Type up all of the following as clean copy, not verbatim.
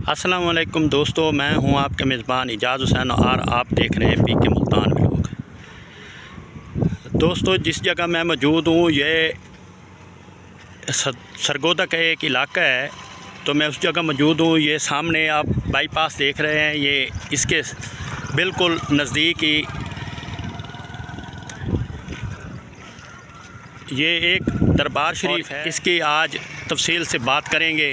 अस्सलाम वालेकुम दोस्तों, मैं हूं आपके मेज़बान इजाज़ हुसैन और आप देख रहे हैं पीके मुल्तान व्लॉग। दोस्तों, जिस जगह मैं मौजूद हूं ये सरगोदा का एक इलाका है, तो मैं उस जगह मौजूद हूं। ये सामने आप बाईपास देख रहे हैं, ये इसके बिल्कुल नज़दीक ही ये एक दरबार शरीफ है। इसकी आज तफसील से बात करेंगे,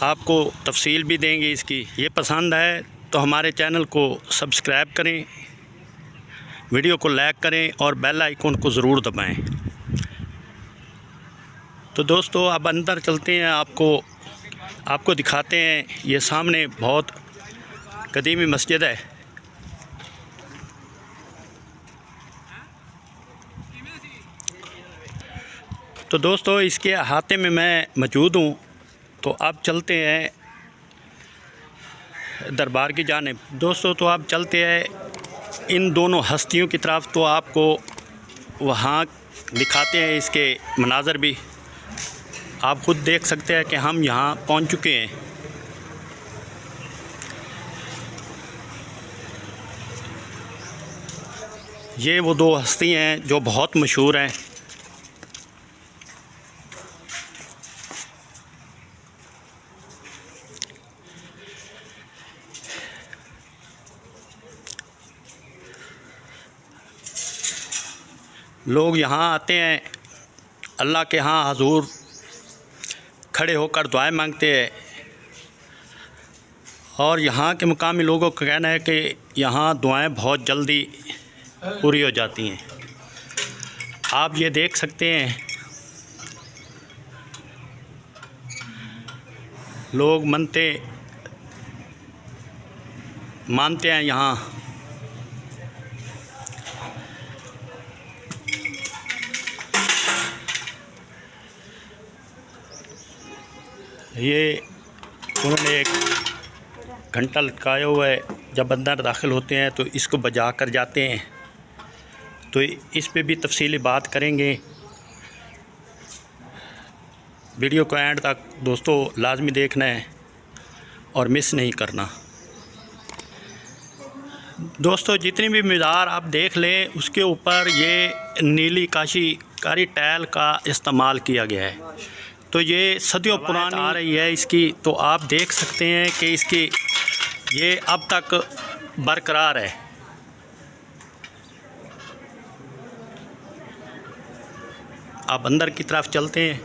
आपको तफसील भी देंगे इसकी। ये पसंद है तो हमारे चैनल को सब्सक्राइब करें, वीडियो को लाइक करें और बेल आइकन को ज़रूर दबाएं। तो दोस्तों अब अंदर चलते हैं, आपको दिखाते हैं। ये सामने बहुत कदीमी मस्जिद है। तो दोस्तों इसके अहाते में मैं मौजूद हूँ, तो अब चलते हैं दरबार की जानिब। दोस्तों तो अब चलते हैं इन दोनों हस्तियों की तरफ, तो आपको वहाँ दिखाते हैं। इसके मनाज़र भी आप ख़ुद देख सकते हैं कि हम यहाँ पहुँच चुके हैं। ये वो दो हस्ती हैं जो बहुत मशहूर हैं। लोग यहाँ आते हैं, अल्लाह के यहाँ हजूर खड़े होकर दुआएं मांगते हैं, और यहाँ के मुकामी लोगों का कहना है कि यहाँ दुआएं बहुत जल्दी पूरी हो जाती हैं। आप ये देख सकते हैं, लोग मानते हैं यहाँ। ये उन्होंने एक घंटा लटकाया हुआ है, जब अंदर दाखिल होते हैं तो इसको बजा कर जाते हैं। तो इस पे भी तफसीली बात करेंगे। वीडियो को एंड तक दोस्तों लाजमी देखना है और मिस नहीं करना। दोस्तों जितनी भी मीनार आप देख लें, उसके ऊपर ये नीली कारी टाइल का इस्तेमाल किया गया है। तो ये सदियों पुरानी आ रही है इसकी, तो आप देख सकते हैं कि इसकी ये अब तक बरकरार है। आप अंदर की तरफ चलते हैं।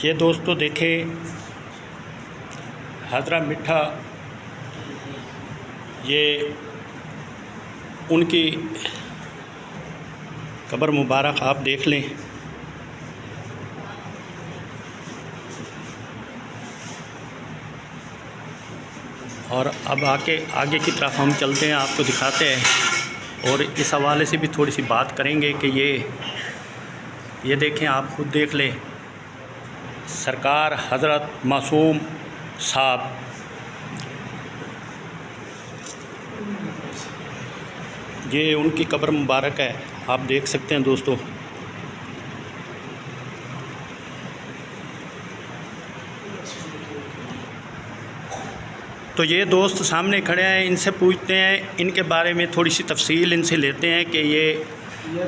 ये दोस्तों देखें, हजरा मिठा, ये उनकी कब्र मुबारक आप देख लें। और अब आगे की तरफ हम चलते हैं, आपको दिखाते हैं और इस हवाले से भी थोड़ी सी बात करेंगे कि ये देखें, आप खुद देख लें। सरकार हज़रत मासूम साहब, ये उनकी कब्र मुबारक है, आप देख सकते हैं दोस्तों। तो ये दोस्त सामने खड़े हैं, इनसे पूछते हैं, इनके बारे में थोड़ी सी तफसील इनसे लेते हैं कि ये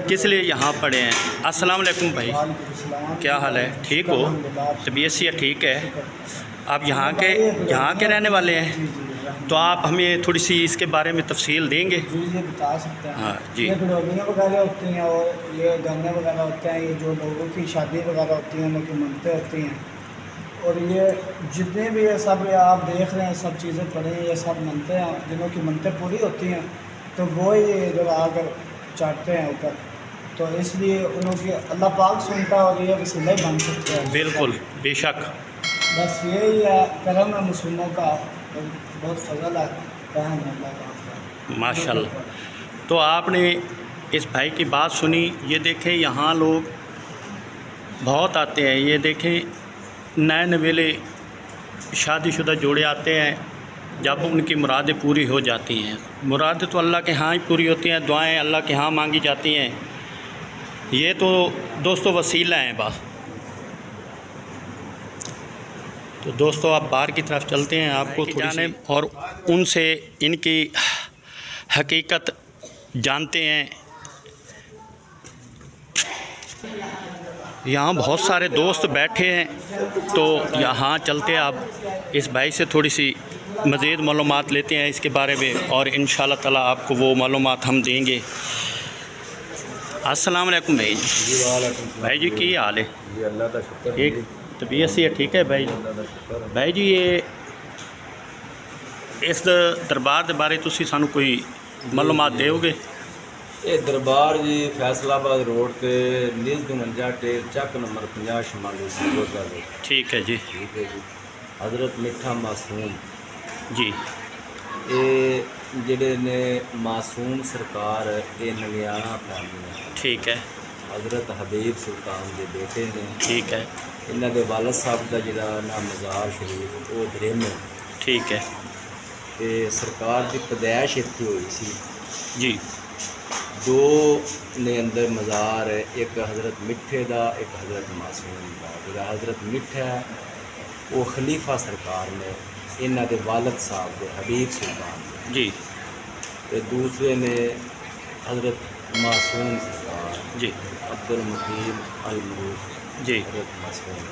किस लिए यहाँ पड़े हैं। अस्सलाम वालेकुम भाई, क्या हाल है? ठीक हो? तबीयत से ठीक है? आप यहाँ के रहने वाले हैं? तो आप हमें थोड़ी सी इसके बारे में तफसील देंगे? जी बता सकते हैं। हाँ जी। ये बिलोनियाँ वगैरह होती हैं और ये गाने वगैरह होते हैं, ये जो लोगों की शादी वगैरह होती हैं, उनकी मनतें होती हैं। और ये जितने भी ये सब आप देख रहे हैं, सब चीज़ें पड़ी हैं, ये सब मनतें हैं, जिनों की मनतें पूरी होती हैं तो वो ही जो आकर चढ़ते हैं ऊपर। तो इसलिए उनकी अल्लाह पाक सुनता है और ये वसीला ही बन सकते हैं। बिल्कुल, बेशक। बस यही है करम है मुस्लिमों का, बहुत फजल है माशाल्लाह। तो आपने इस भाई की बात सुनी। ये देखें, यहाँ लोग बहुत आते हैं। ये देखें, नए नवेले शादीशुदा जोड़े आते हैं जब उनकी मुरादें पूरी हो जाती हैं। मुरादें तो अल्लाह के यहाँ ही पूरी होती हैं, दुआएं अल्लाह के यहाँ मांगी जाती हैं। ये तो दोस्तों वसीला हैं बस। तो दोस्तों आप बाहर की तरफ चलते हैं, आपको थोड़ी सी और उनसे इनकी हकीकत जानते हैं। यहाँ बहुत सारे दोस्त बैठे हैं, तो यहाँ चलते आप इस भाई से थोड़ी सी मज़ीद मालूमात लेते हैं इसके बारे में, और इंशाअल्लाह ताला आपको वो मालूमात हम देंगे। अस्सलाम वालेकुम भाई जी। भाई जी की हाल है? जी अल्लाह का शुक्र। एक तबीयत से ठीक है भाई जी? भाई जी ये इस दरबार के बारे तुसी सानू कोई मालूमात दोगे? ये दरबार जी फैसलाबाद रोड पे नीज 52 टेल चक नंबर 50 शिमाली गुरुद्वारा रोड। ठीक है जी। ठीक है जी। हज़रत मिठा मासूम जी ये जिहड़े ने मासूम सरकार ये ननियाना फैमिली है। ठीक है। हज़रत हबीब सुल्तान के बेटे ने। ठीक है। इन्हां दे वालद साहब का जिहड़ा ना मज़ार शरीफ वो दरेमे। ठीक है। ते सरकार की पैदाइश इत्थे हुई सी जी। दो ने अंदर मज़ार है, एक हज़रत मिठे का, एक हज़रत मासूम का। जो हज़रत मिठा है वो खलीफा सरकार ने इन्हां दे वालद साहब के हबीब सुल्तान दे। जी। ते दूसरे ने हज़रत मासूम सरकार जी। अब्दुल मुकीम अल मरूफ जी। हज़रत मासूम।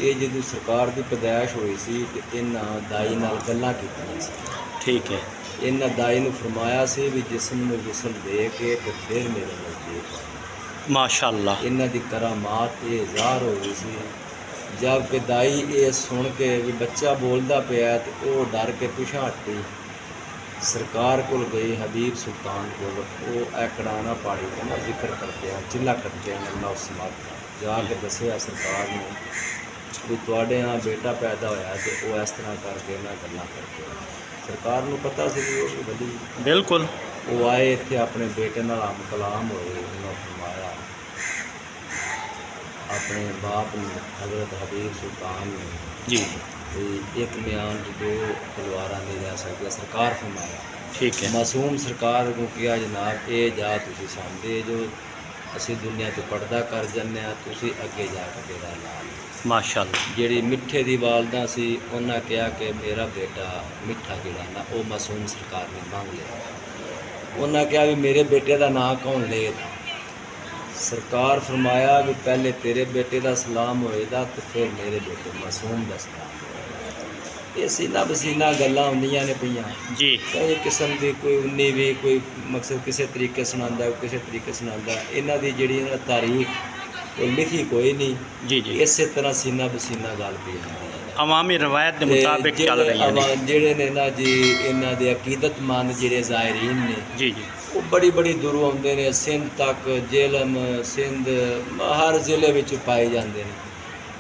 ये जो सरकार की पैदाइश हुई सी ते इन्हां दाई नाल गल्लां कीतियां सी। ठीक है। इन्हां दाई नूं फरमाया सी भी जिस्म नूं गुसल दे के ते फिर मेरे नज़दीक। माशाअल्लाह। इन्हां दी करामात ये ज़ाहिर हो गई सी। जब कि दाई ये सुन के भी बच्चा बोलदा पिया ते वो डर के पिछा हटी, सरकार कोल गई हबीब सुल्तान कोल। वो एकड़ाना पाड़ी का ना जिक्र करते हैं, चिल्ला करते हैं अल्लाह उस मत जाके दसिया सरकार ने भी तुहाडे यहाँ बेटा पैदा होया तो वो इस तरह करके ना गल्लां करके। सरकार नूं पता सी भी वो वली। बिल्कुल। वो आए इत्थे अपने बेटे नाल हम कलाम होए, उन्होंने फरमाया अपने बाप ने हज़रत हबीब सुल्तान ने जी भी एक म्यान दो तलवारां नहीं रह सकती। सरकार फरमाया ठीक है। मासूम सरकार को किया जनाब ये जा तुसी सामने जो असी दुनिया तो पर्दा कर जाने तुसी अगे जाके तेरा लाल। माशाअल्लाह। जिहड़ी मिठे दी वालदा सी उन्हें कहा कि मेरा बेटा मिठा जिहड़ा ना वो मासूम सरकार ने मांग लिया। उन्हें कहा भी मेरे बेटे का नाम कौन लेगा? सरकार फरमाया भी पहले तेरे बेटे का सलाम होएगा तो फिर मेरे बेटे मासूम का सलाम होएगा। ये सीना बसीना गल्लां होंदियां ने पईयां जी। कई किस्म की कोई 19 कोई मकसद किसी तरीके सुनांदा किसी तरीके सुनांदा। इन्हां दी जिहड़ी तारीख वो लिखी कोई नहीं। जी जी। इस तरह सीना बसीना गल पई अवामी रवायत के मुताबिक चल रही है। जिहड़े ने ना जी इन्हां दे अकीदतमंद जिहड़े ज़ायरीन ने जी जी वो बड़ी बड़ी दूरों आउंदे ने, सिंध तक जेलम सिंध हर ज़िले विच पाए जाते हैं।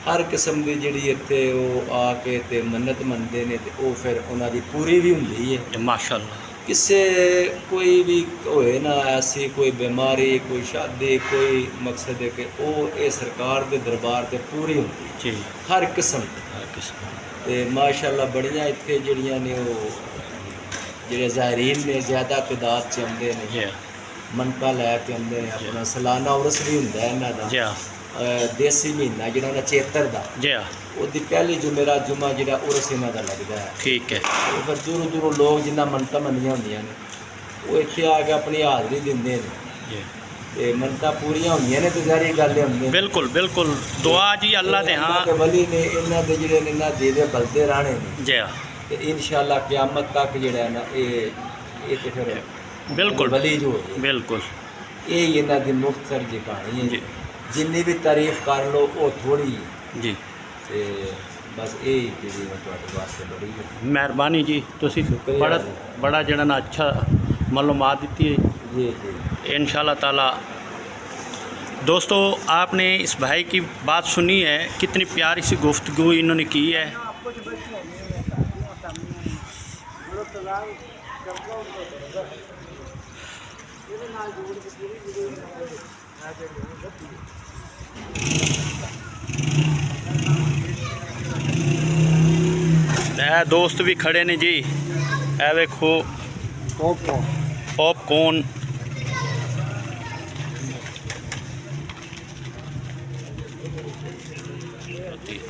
हर किस्म की जिहड़ी इत्थे वो आके ते मन्नत मनते हैं तो वो फिर उन्हां दी पूरी भी हुंदी है माशाअल्लाह। किसे कोई भी होए ना ऐसी कोई बीमारी कोई शादी कोई मकसद है कि वो ये सरकार के दरबार से पूरी होती है जी। हर किस्म ते माशाअल्लाह बड़ियां इत्थे जिहड़ियां ने वो जिहड़े ज़ायरीन ने ज़्यादा तादाद च आउंदे ने मनता लैके आउंदे ने। अपना सालाना उरस भी हुंदा है इन्हां दा देसी महीना जिहड़ा ना चेतर दा ਉਹਦੀ पहली जुमेरा जुमा जिहड़ा उरस इन्हां दा लगदा है। ठीक है। फिर दूरों दूरों लोग जिन्हां मनता मनियां होंदियां ने वो इत्थे आके अपनी हाज़री दिंदे ने ते मनता पूरियां होंदियां ने ते ज़ाहिर गल होंदी। बिल्कुल बिल्कुल दुआ जी अल्लाह दे हां वली ने इन्हां दे जिहड़े ने इन्हां दे बलदे रहने ने जी ते इंशाअल्लाह क़यामत तक जिहड़ा है ना ये ते फिर बिल्कुल वली जो बिल्कुल ये इन्हां दी मुख्तसर जी कहानी है। जिन्नी भी तारीफ कर लो वो थोड़ी जी ते बस यही जी मैं तुहाडे वास्ते बड़ी मेहरबानी जी। तुसी बड़ा बड़ा जिहड़ा ना अच्छा मालूमात दी है जी जी इंशाअल्लाह ताला। दोस्तों आपने इस भाई की बात सुनी है, कितनी प्यारी सी गुफ्तगू इन्होंने की है। ए दोस्त भी खड़े ने जी। ए देखो पॉपकॉर्न।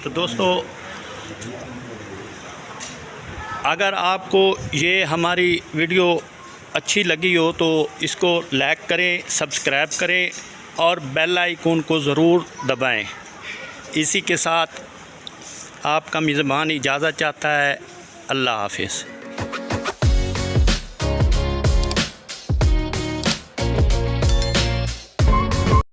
तो दोस्तों, अगर आपको ये हमारी वीडियो अच्छी लगी हो तो इसको लाइक करें, सब्सक्राइब करें और बेल आइकन को ज़रूर दबाएं। इसी के साथ आपका मेज़बान इजाज़त चाहता है। अल्लाह हाफ़िज़।